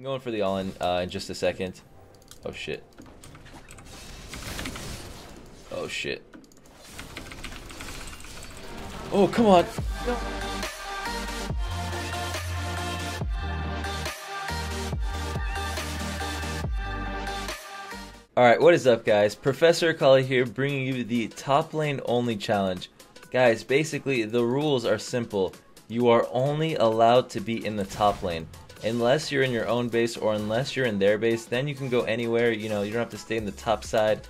I'm going for the all-in in just a second. Oh shit. Oh shit. Oh, come on. No. Alright, what is up guys? Professor Akali here, bringing you the top lane only challenge. Guys, basically the rules are simple. You are only allowed to be in the top lane. Unless you're in your own base or unless you're in their base, then you can go anywhere. You know, you don't have to stay in the top side.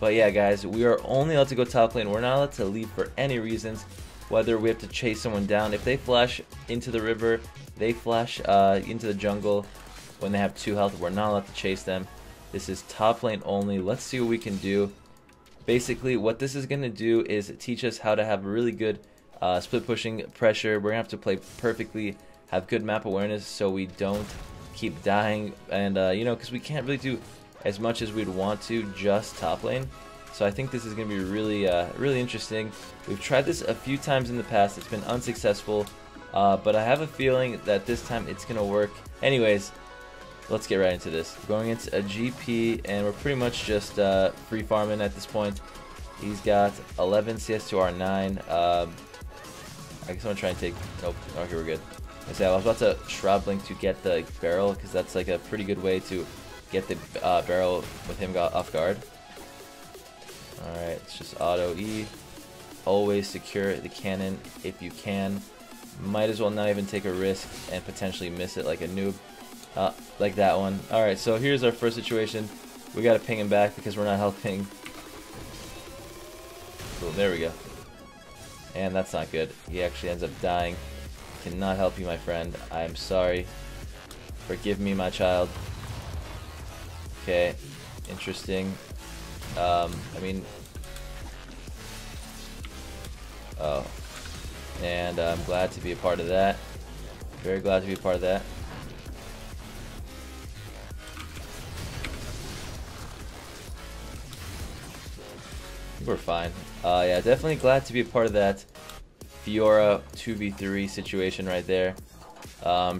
But yeah guys, we are only allowed to go top lane. We're not allowed to leave for any reasons. Whether we have to chase someone down. If they flash into the river, they flash into the jungle when they have 2 health, we're not allowed to chase them. This is top lane only. Let's see what we can do. Basically, what this is going to do is teach us how to have really good split pushing pressure. We're going to have to play perfectly, have good map awareness so we don't keep dying. And, you know, because we can't really do as much as we'd want to just top lane. So I think this is going to be really, really interesting. We've tried this a few times in the past. It's been unsuccessful. But I have a feeling that this time it's going to work. Anyways, let's get right into this. We're going into a GP, and we're pretty much just free farming at this point. He's got 11 CS to our 9. I guess I'm going to try and take... Nope. Okay, we're good. I was about to Shroud Blink to get the barrel, because that's like a pretty good way to get the barrel with him off guard. Alright, it's just auto E. Always secure the cannon if you can. Might as well not even take a risk and potentially miss it like a noob. Like that one. Alright, so here's our first situation. We gotta ping him back because we're not helping. Boom, there we go. And that's not good. He actually ends up dying. Cannot help you, my friend. I am sorry. Forgive me, my child. Okay, interesting. I mean... Oh. And I'm glad to be a part of that. Very glad to be a part of that. We're fine. Yeah, definitely glad to be a part of that Fiora 2v3 situation right there.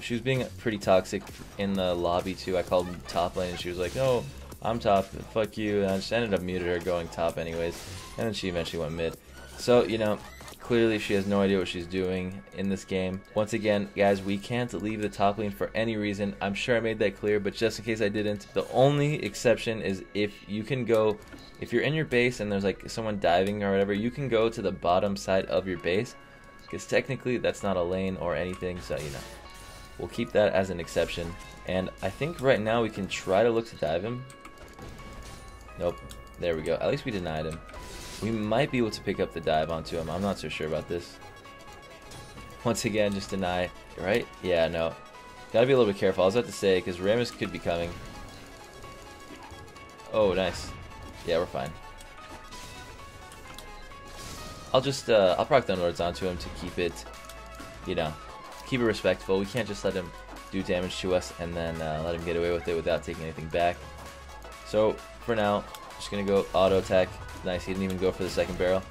She was being pretty toxic in the lobby too. I called top lane and she was like, "No, I'm top, fuck you." And I just ended up muted her going top anyways. And then she eventually went mid. So, you know, clearly she has no idea what she's doing in this game. Once again, guys, we can't leave the top lane for any reason. I'm sure I made that clear, but just in case I didn't, the only exception is if you can go, if you're in your base and there's like someone diving or whatever, you can go to the bottom side of your base, because technically that's not a lane or anything, so you know, we'll keep that as an exception. And I think right now we can try to look to dive him. Nope, there we go. At least we denied him. We might be able to pick up the dive onto him. I'm not so sure about this. Once again, just deny, right? Yeah, no. Gotta be a little bit careful. I was about to say, because Ramus could be coming. Oh, nice. Yeah, we're fine. I'll just, I'll proc Thunderlords onto him to keep it, you know, keep it respectful. We can't just let him do damage to us and then let him get away with it without taking anything back. So, for now, just gonna go auto attack. Nice, he didn't even go for the second barrel.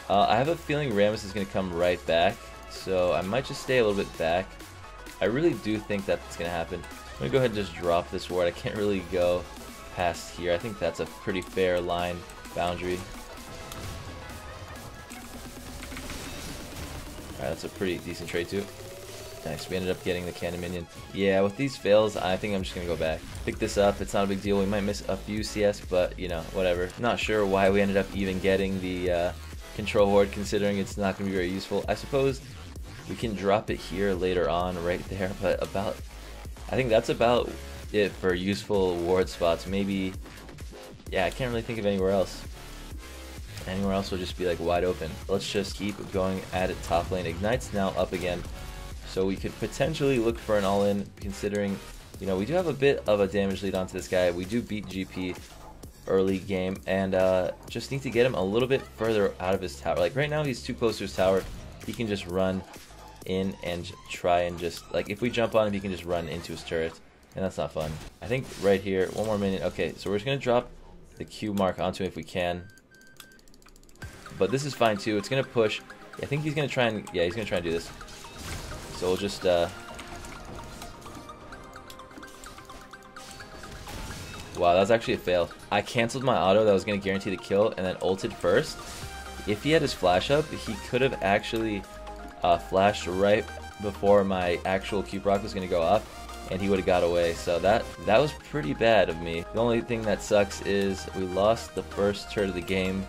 I have a feeling Ramus is going to come right back, so I might just stay a little bit back. I really do think that's going to happen. I'm going to go ahead and just drop this ward. I can't really go past here. I think that's a pretty fair line boundary. Alright, that's a pretty decent trade too. Nice, we ended up getting the cannon minion. Yeah, with these fails, I think I'm just going to go back. Pick this up, it's not a big deal. We might miss a few CS, but, you know, whatever. Not sure why we ended up even getting the control horde, considering it's not going to be very useful. I suppose we can drop it here later on, right there, but I think that's about it for useful ward spots. Maybe, yeah, I can't really think of anywhere else. Anywhere else will just be, like, wide open. Let's just keep going at it top lane. Ignite's now up again. So we could potentially look for an all-in, considering, you know, we do have a bit of a damage lead onto this guy. We do beat GP early game, and just need to get him a little bit further out of his tower. Like, right now he's too close to his tower. He can just run in and try and just, like, if we jump on him, he can just run into his turret, and that's not fun. I think right here, one more minute. Okay, so we're just going to drop the Q mark onto him if we can. But this is fine, too. It's going to push. I think he's going to try and, yeah, he's going to try and do this. So we'll just Wow, that was actually a fail. I canceled my auto that was going to guarantee the kill and then ulted first. If he had his flash up, he could have actually flashed right before my actual Q proc was going to go off, and he would have got away. So that was pretty bad of me. The only thing that sucks is we lost the first turret of the game.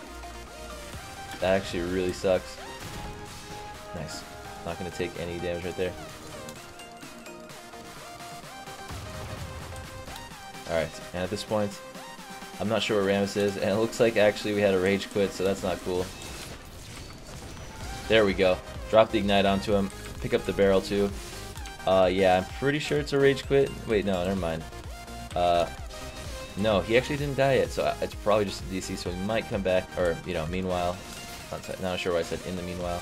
That actually really sucks. Nice. Not going to take any damage right there. Alright, and at this point, I'm not sure where Rammus is, and it looks like actually we had a rage quit, so that's not cool. There we go. Drop the ignite onto him, pick up the barrel too. Yeah, I'm pretty sure it's a rage quit. Wait, no, never mind. No, he actually didn't die yet, so it's probably just a DC, so he might come back, or, you know, meanwhile. Not sure why I said in the meanwhile.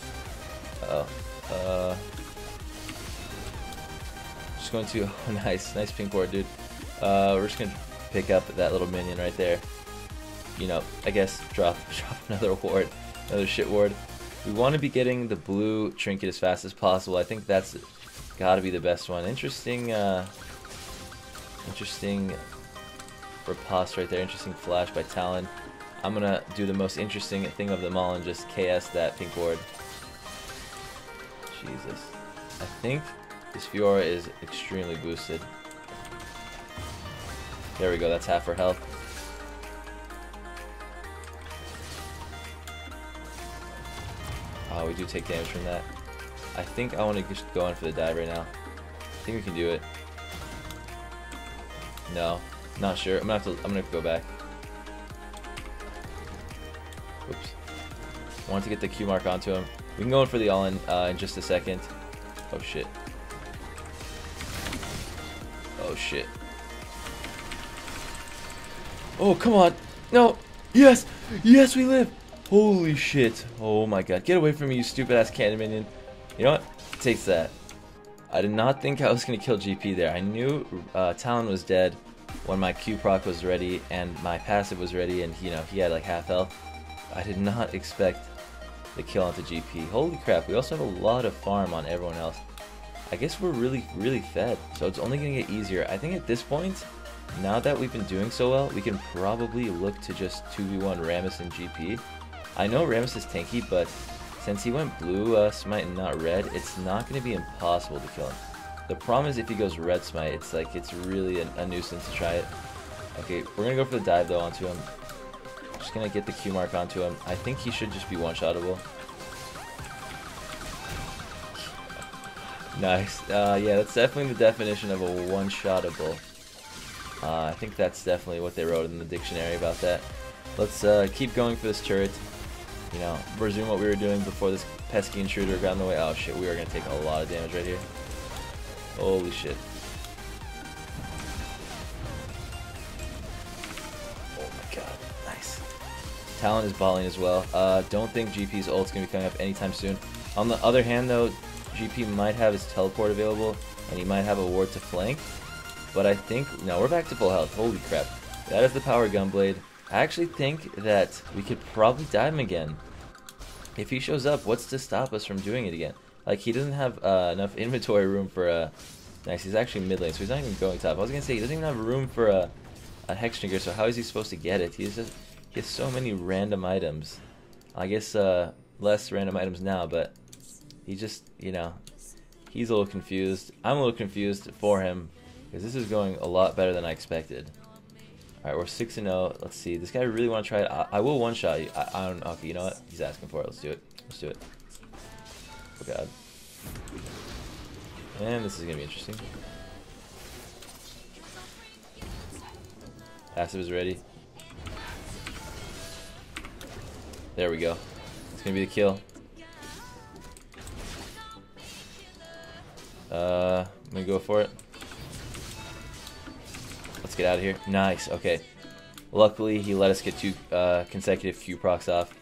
Just going to, oh, nice pink ward, dude. We're just gonna pick up that little minion right there. You know, I guess drop another ward, another shit ward. We want to be getting the blue trinket as fast as possible. I think that's got to be the best one. Interesting riposte right there. Interesting flash by Talon. I'm gonna do the most interesting thing of them all and just KS that pink ward. Jesus, I think this Fiora is extremely boosted. There we go, that's half her health. Oh, we do take damage from that. I think I want to just go in for the dive right now. I think we can do it. No, not sure. I'm gonna go back. Oops. Wanted to get the Q mark onto him. We can go in for the all-in in just a second. Oh shit. Oh shit. Oh, come on. No. Yes. Yes, we live. Holy shit. Oh my god. Get away from me, you stupid ass cannon minion. You know what? It takes that. I did not think I was going to kill GP there. I knew Talon was dead when my Q proc was ready and my passive was ready, and you know, he had like half health. I did not expect the kill onto GP. Holy crap. We also have a lot of farm on everyone else. I guess we're really fed. So it's only going to get easier. I think at this point, now that we've been doing so well, we can probably look to just 2v1 Rammus and GP. I know Rammus is tanky, but since he went blue smite and not red, it's not going to be impossible to kill him. The problem is if he goes red smite, it's really a nuisance to try it. Okay, we're going to go for the dive though onto him. Just going to get the Q mark onto him. I think he should just be one-shottable. Nice. Yeah, that's definitely the definition of a one-shottable. I think that's definitely what they wrote in the dictionary about that. Let's keep going for this turret. You know, resume what we were doing before this pesky intruder got in the way. Oh shit, we are going to take a lot of damage right here. Holy shit. Oh my god, nice. Talon is balling as well. Don't think GP's ult's going to be coming up anytime soon. On the other hand though, GP might have his teleport available, and he might have a ward to flank. But I think, no, we're back to full health. Holy crap. That is the power gunblade. I actually think that we could probably dive him again. If he shows up, what's to stop us from doing it again? Like, he doesn't have enough inventory room for nice, he's actually mid lane, so he's not even going top. I was going to say, he doesn't even have room for a Hex Trigger, so how is he supposed to get it? He has so many random items. I guess less random items now, but he just, you know, he's a little confused. I'm a little confused for him, because this is going a lot better than I expected. Alright, we're 6-0. Let's see. This guy really want to try it. I will one-shot you. I don't know. Okay, you know what? He's asking for it. Let's do it. Let's do it. Oh, God. And this is going to be interesting. Passive is ready. There we go. It's going to be the kill. I'm going to go for it. Let's get out of here. Nice. Okay. Luckily, he let us get 2 consecutive Q procs off.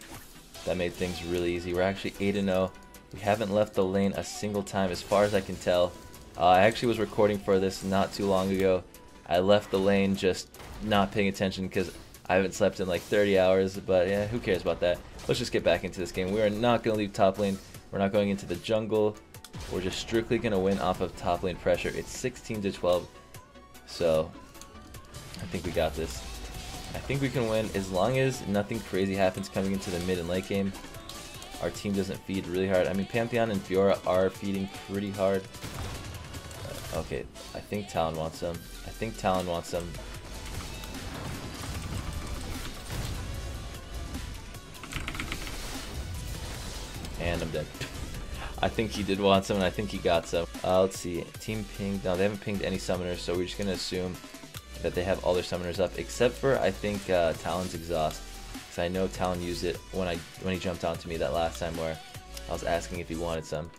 That made things really easy. We're actually 8-0. We haven't left the lane a single time as far as I can tell. I actually was recording for this not too long ago. I left the lane just not paying attention because I haven't slept in like 30 hours. But yeah, who cares about that? Let's just get back into this game. We are not going to leave top lane. We're not going into the jungle. We're just strictly going to win off of top lane pressure. It's 16-12. So I think we got this. I think we can win as long as nothing crazy happens coming into the mid and late game. Our team doesn't feed really hard. I mean, Pantheon and Fiora are feeding pretty hard. Okay, I think Talon wants them. I think Talon wants them. And I'm dead. I think he did want some, and I think he got some. Let's see. Team pinged. No, they haven't pinged any summoners, so we're just going to assume that they have all their summoners up, except for, I think, Talon's exhaust. Because I know Talon used it when he jumped onto me that last time where I was asking if he wanted some.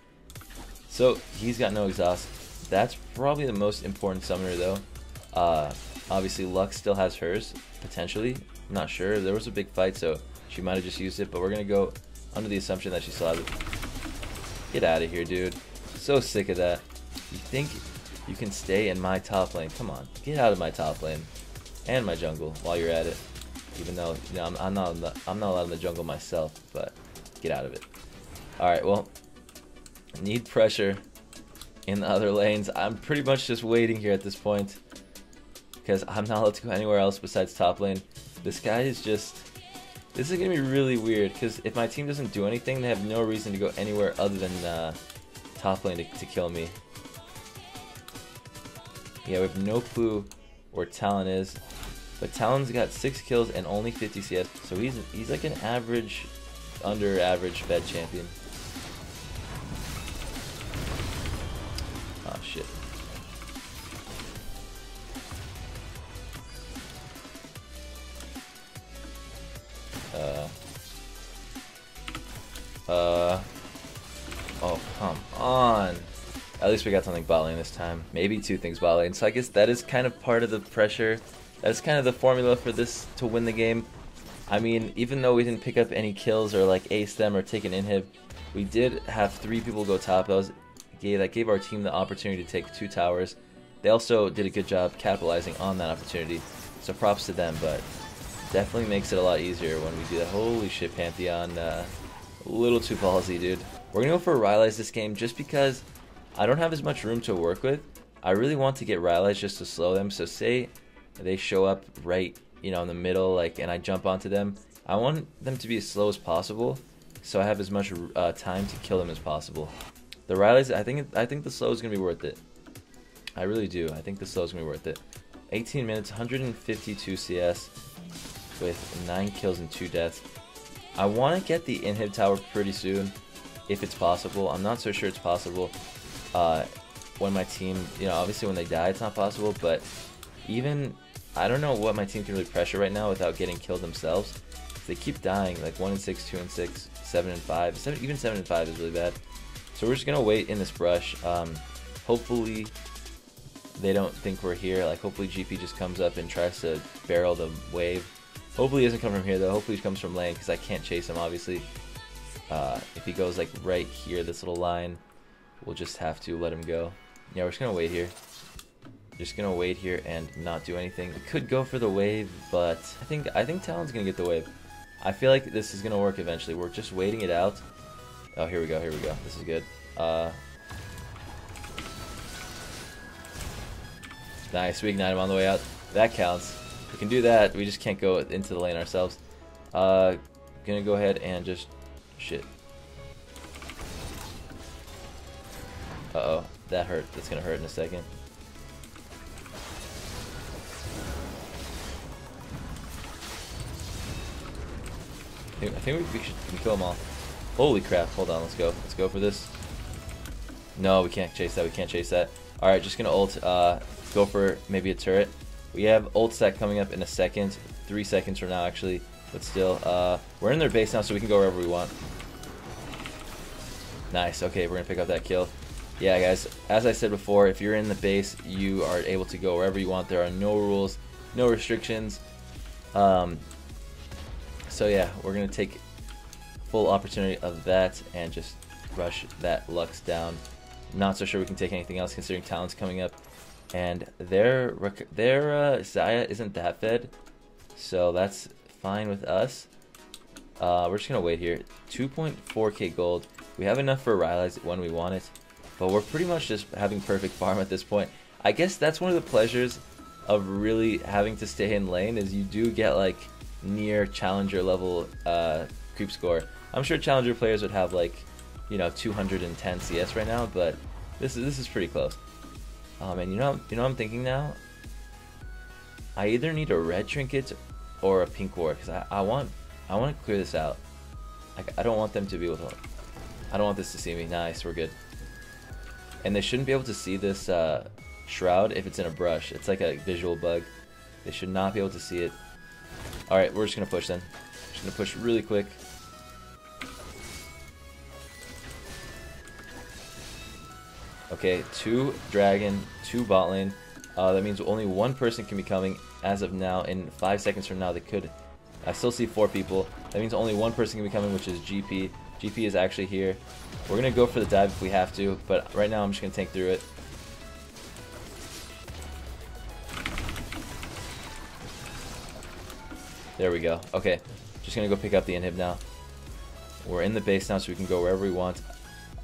So, he's got no exhaust. That's probably the most important summoner, though. Obviously, Lux still has hers, potentially. I'm not sure. There was a big fight, so she might have just used it, but we're going to go under the assumption that she still has it. Get out of here, dude. So sick of that. You think you can stay in my top lane? Come on, get out of my top lane and my jungle while you're at it. Even though, you know, I'm not allowed in the jungle myself, but get out of it. All right, well, need pressure in the other lanes. I'm pretty much just waiting here at this point because I'm not allowed to go anywhere else besides top lane. This guy is just. This is going to be really weird, because if my team doesn't do anything, they have no reason to go anywhere other than top lane to kill me. Yeah, we have no clue where Talon is, but Talon's got 6 kills and only 50 CS, so he's like an average, under average fed champion. Oh shit. Oh, come on. At least we got something bot lane this time. Maybe 2 things bot lane. So I guess that is kind of part of the pressure. That is kind of the formula for this to win the game. I mean, even though we didn't pick up any kills or like ace them or take an inhib, we did have 3 people go top. That gave our team the opportunity to take 2 towers. They also did a good job capitalizing on that opportunity. So props to them, but definitely makes it a lot easier when we do that. Holy shit, Pantheon. A little too ballsy, dude. We're going to go for Rylai's this game just because I don't have as much room to work with. I really want to get Rylai's just to slow them. So say they show up right, you know, in the middle, like, and I jump onto them. I want them to be as slow as possible so I have as much time to kill them as possible. The Rylai's, I think the slow is going to be worth it. I really do. I think the slow is going to be worth it. 18 minutes, 152 CS with 9 kills and 2 deaths. I want to get the inhib tower pretty soon, if it's possible. I'm not so sure it's possible when my team, you know, obviously when they die it's not possible, but even, I don't know what my team can really pressure right now without getting killed themselves. They keep dying, like 1 and 6, 2 and 6, 7 and 5, even 7 and 5 is really bad. So we're just going to wait in this brush. Hopefully they don't think we're here. Like, hopefully GP just comes up and tries to barrel the wave. Hopefully he doesn't come from here though. Hopefully he comes from lane because I can't chase him obviously. If he goes like right here, this little line, we'll just have to let him go. Yeah, we're just gonna wait here. Just gonna wait here and not do anything. We could go for the wave, but I think Talon's gonna get the wave. I feel like this is gonna work eventually. We're just waiting it out. Oh, here we go. Here we go. This is good. Nice. We ignite him on the way out. That counts. We can do that. We just can't go into the lane ourselves. Gonna go ahead and just shit. Uh-oh, that hurt. That's gonna hurt in a second. I think we can kill them all. Holy crap! Hold on. Let's go. Let's go for this. No, we can't chase that. We can't chase that. All right, just gonna ult. Go for maybe a turret. We have ult stack coming up in a second, 3 seconds from now actually, but still, we're in their base now so we can go wherever we want. Nice, okay, we're gonna pick up that kill. Yeah guys, as I said before, if you're in the base, you are able to go wherever you want. There are no rules, no restrictions. So yeah, we're gonna take full opportunity of that and just rush that Lux down. Not so sure we can take anything else considering Talon's coming up. And their Cya isn't that fed, so that's fine with us. We're just gonna wait here. 2.4k gold. We have enough for Rylai's when we want it, but we're pretty much just having perfect farm at this point. I guess that's one of the pleasures of really having to stay in lane is you do get like near challenger level creep score. I'm sure challenger players would have like, you know, 210 CS right now, but this is pretty close. And you know what I'm thinking now? I either need a red trinket or a pink ward, because I want to clear this out. Like, I don't want them to be able to. I don't want this to see me. Nice, we're good. And they shouldn't be able to see this shroud if it's in a brush. It's like a visual bug. They should not be able to see it. All right, we're just gonna push then. Just gonna push really quick. Okay, 2 dragon, 2 bot lane. That means only 1 person can be coming as of now. In 5 seconds from now, they could. I still see 4 people. That means only 1 person can be coming, which is GP. GP is actually here. We're gonna go for the dive if we have to, but right now I'm just gonna tank through it. There we go. Okay, just gonna go pick up the inhib now. We're in the base now, so we can go wherever we want.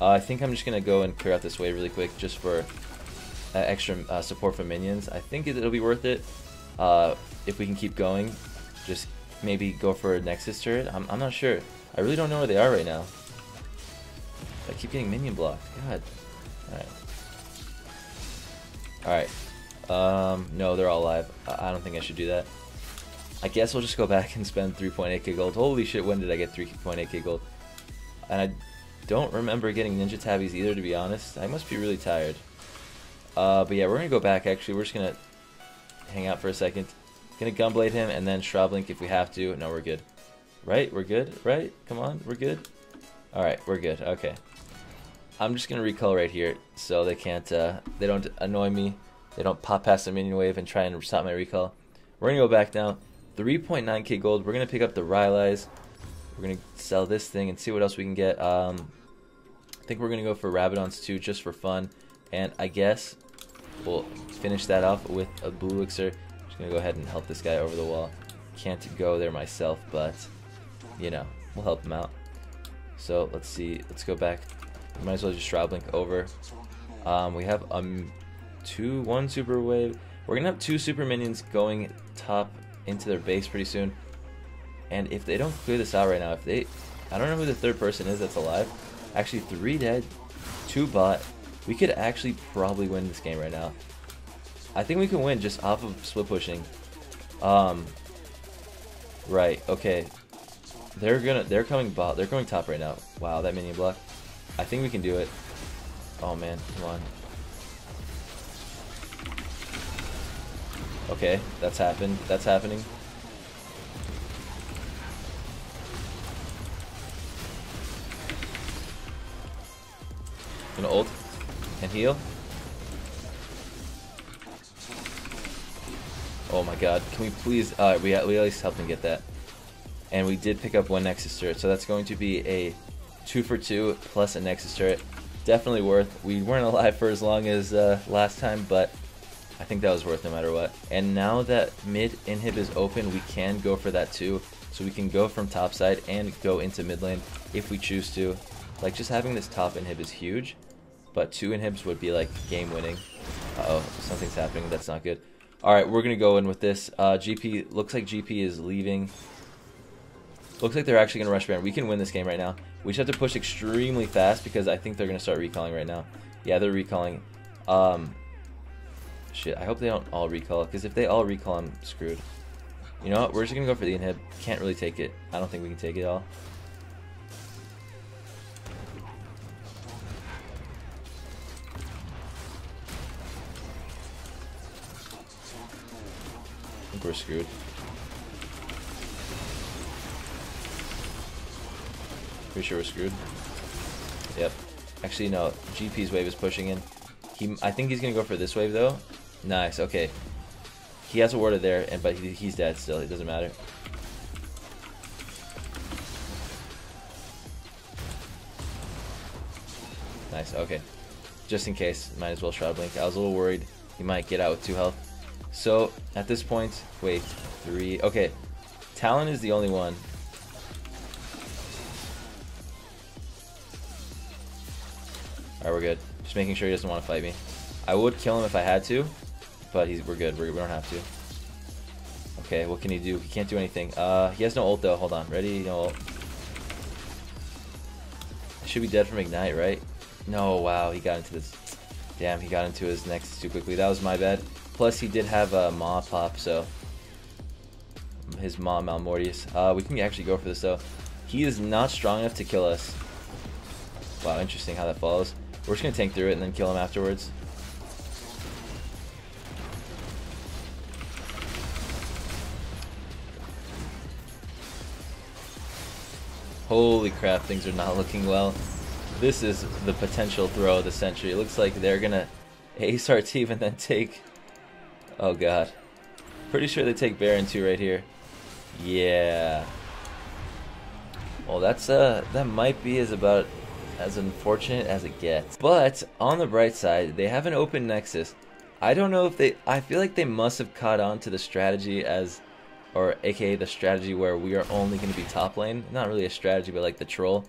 I think I'm just gonna go and clear out this wave really quick, just for extra support from minions. I think it'll be worth it if we can keep going. Just maybe go for a nexus turret. I'm not sure. I really don't know where they are right now. I keep getting minion blocked. God. Alright. Alright. No, they're all alive. I don't think I should do that. I guess we'll just go back and spend 3.8k gold. Holy shit, when did I get 3.8k gold? And I don't remember getting ninja tabbies either, to be honest. I must be really tired. But yeah, we're gonna go back actually. We're just gonna hang out for a second. Gonna gunblade him and then Shroud Blink if we have to. No, we're good. Right? We're good? Right? Come on, we're good? Alright, we're good. Okay. I'm just gonna recall right here so they can't they don't annoy me. They don't pop past the minion wave and try and stop my recall. We're gonna go back now. 3.9k gold. We're gonna pick up the Rylai's. We're gonna sell this thing and see what else we can get. I think we're gonna go for Rabadons too, just for fun. And I guess we'll finish that off with a blue elixir. Just gonna go ahead and help this guy over the wall. Can't go there myself, but you know, we'll help him out. So let's see. Let's go back. We might as well just Shroud Blink over. We have one super wave. We're gonna have 2 super minions going top into their base pretty soon. And if they don't clear this out right now, I don't know who the 3rd person is that's alive. Actually, 3 dead, 2 bot. We could actually probably win this game right now. I think we can win just off of split pushing. Right, okay. They're coming bot. They're going top right now. Wow, that minion block. I think we can do it. Oh man, come on. Okay, that's happened. That's happening. Gonna ult and heal. Oh my god, can we please we at least helped him get that. And we did pick up 1 nexus turret, so that's going to be a 2 for 2 plus a nexus turret. Definitely worth. We weren't alive for as long as last time, but I think that was worth no matter what. And now that mid inhib is open, we can go for that too. So we can go from top side and go into mid lane if we choose to. Like, just having this top inhib is huge, but 2 inhibs would be like game winning. Uh-oh, something's happening. That's not good. Alright, we're going to go in with this. GP, looks like GP is leaving. Looks like they're actually going to rush Baron. We can win this game right now. We just have to push extremely fast because I think they're going to start recalling right now. Yeah, they're recalling. Shit, I hope they don't all recall, because if they all recall, I'm screwed. You know what? We're just going to go for the inhib. Can't really take it. I don't think we can take it all. I think we're screwed. Pretty sure we're screwed. Yep. Actually, no. GP's wave is pushing in. I think he's gonna go for this wave though. Nice. Okay. He has a warded there, but he's dead still. It doesn't matter. Nice. Okay. Just in case, might as well Shroud Blink. I was a little worried he might get out with 2 health. So at this point, wait, 3. Okay. Talon is the only one. Alright, we're good. Just making sure he doesn't want to fight me. I would kill him if I had to, but we're good. We don't have to. Okay, what can he do? He can't do anything. He has no ult though. Hold on. Ready? No ult. Should be dead from Ignite, right? No, wow, he got into this. Damn, he got into his Nexus too quickly. That was my bad. Plus, he did have a Maw pop, so his Maw Malmortius. We can actually go for this though. He is not strong enough to kill us. Wow, interesting how that follows. We're just gonna tank through it and then kill him afterwards. Holy crap, things are not looking well. This is the potential throw of the century. It looks like they're gonna ace our team and then take... Oh god. Pretty sure they take Baron too right here. Yeah. Well, that might be about as unfortunate as it gets. But on the bright side, they have an open Nexus. I don't know if I feel like they must have caught on to the strategy or aka the strategy where we are only going to be top lane. Not really a strategy, but like the troll.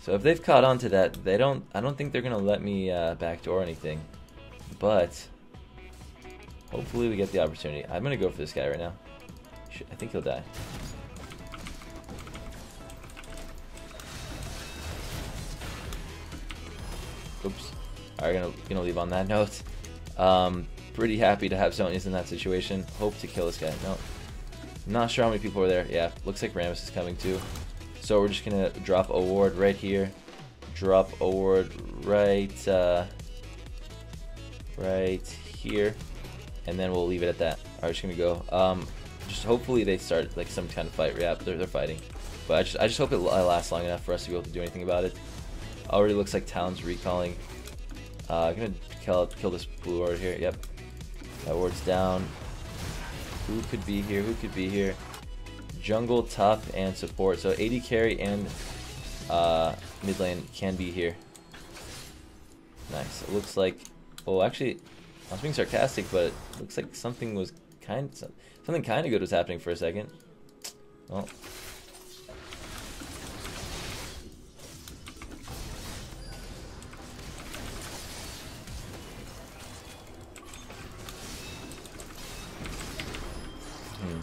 So if they've caught on to that, I don't think they're going to let me backdoor anything. But hopefully we get the opportunity. I'm going to go for this guy right now. I think he'll die. Oops. Alright, gonna leave on that note. Pretty happy to have Zonius in that situation. Hope to kill this guy. No. Not sure how many people are there. Yeah, looks like Rammus is coming too. So we're just gonna drop a ward right here. Drop a ward right here. And then we'll leave it at that. Alright, just gonna go. Just hopefully they start like some kind of fight. Yeah, they're fighting. But I just hope it lasts long enough for us to be able to do anything about it. Already looks like Talon's recalling. I'm gonna kill this blue ward here. Yep. That ward's down. Who could be here? Who could be here? Jungle, top, and support. So AD carry and mid lane can be here. Nice. It looks like. Oh, actually, I was being sarcastic, but it looks like something kind of good was happening for a second. Well.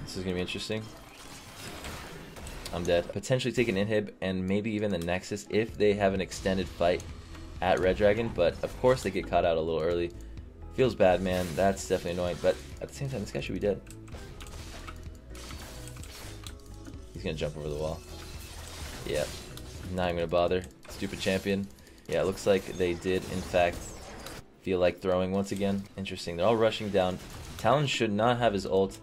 This is going to be interesting. I'm dead. Potentially take an inhib and maybe even the Nexus if they have an extended fight at Red Dragon, but of course they get caught out a little early. Feels bad, man. That's definitely annoying, but at the same time, this guy should be dead. He's going to jump over the wall. Yeah. Not even going to bother. Stupid champion. Yeah, it looks like they did, in fact, feel like throwing once again. Interesting. They're all rushing down. Talon should not have his ult.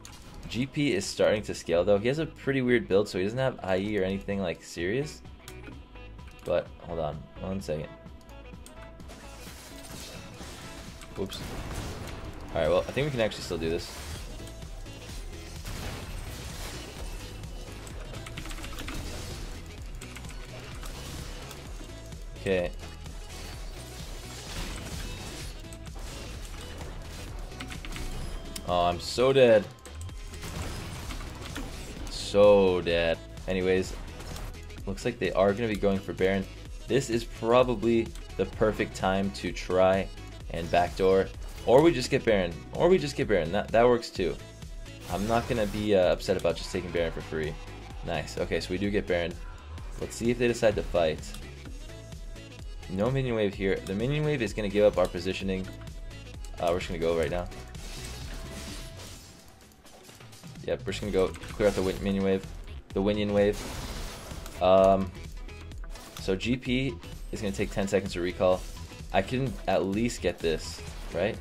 GP is starting to scale though. He has a pretty weird build, so he doesn't have IE or anything like serious. But hold on, 1 second. Whoops. Alright, well, I think we can actually still do this. Okay. Oh, I'm so dead. So dead. Anyways, looks like they are going to be going for Baron. This is probably the perfect time to try and backdoor, or we just get Baron, that works too. I'm not going to be upset about just taking Baron for free. Nice. Okay, so we do get Baron. Let's see if they decide to fight. No minion wave here. The minion wave is going to give up our positioning. We're just going to go right now. Yep, we're just gonna go clear out the minion wave, the Winion wave. So GP is gonna take 10 seconds to recall. I can at least get this, right?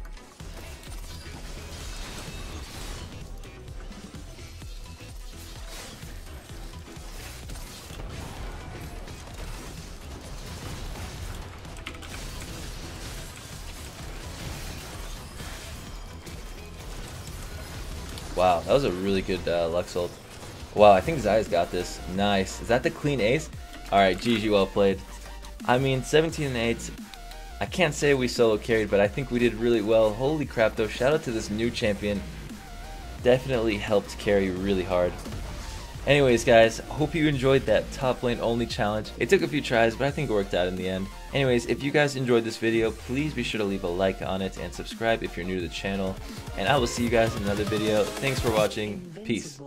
Wow, that was a really good Lux ult. Wow, I think Xayah's got this. Nice. Is that the clean ace? Alright, GG, well played. I mean, 17 and 8. I can't say we solo carried, but I think we did really well. Holy crap, though. Shout out to this new champion. Definitely helped carry really hard. Anyways, guys, hope you enjoyed that top lane only challenge. It took a few tries, but I think it worked out in the end. Anyways, if you guys enjoyed this video, please be sure to leave a like on it and subscribe if you're new to the channel. And I will see you guys in another video. Thanks for watching. Peace.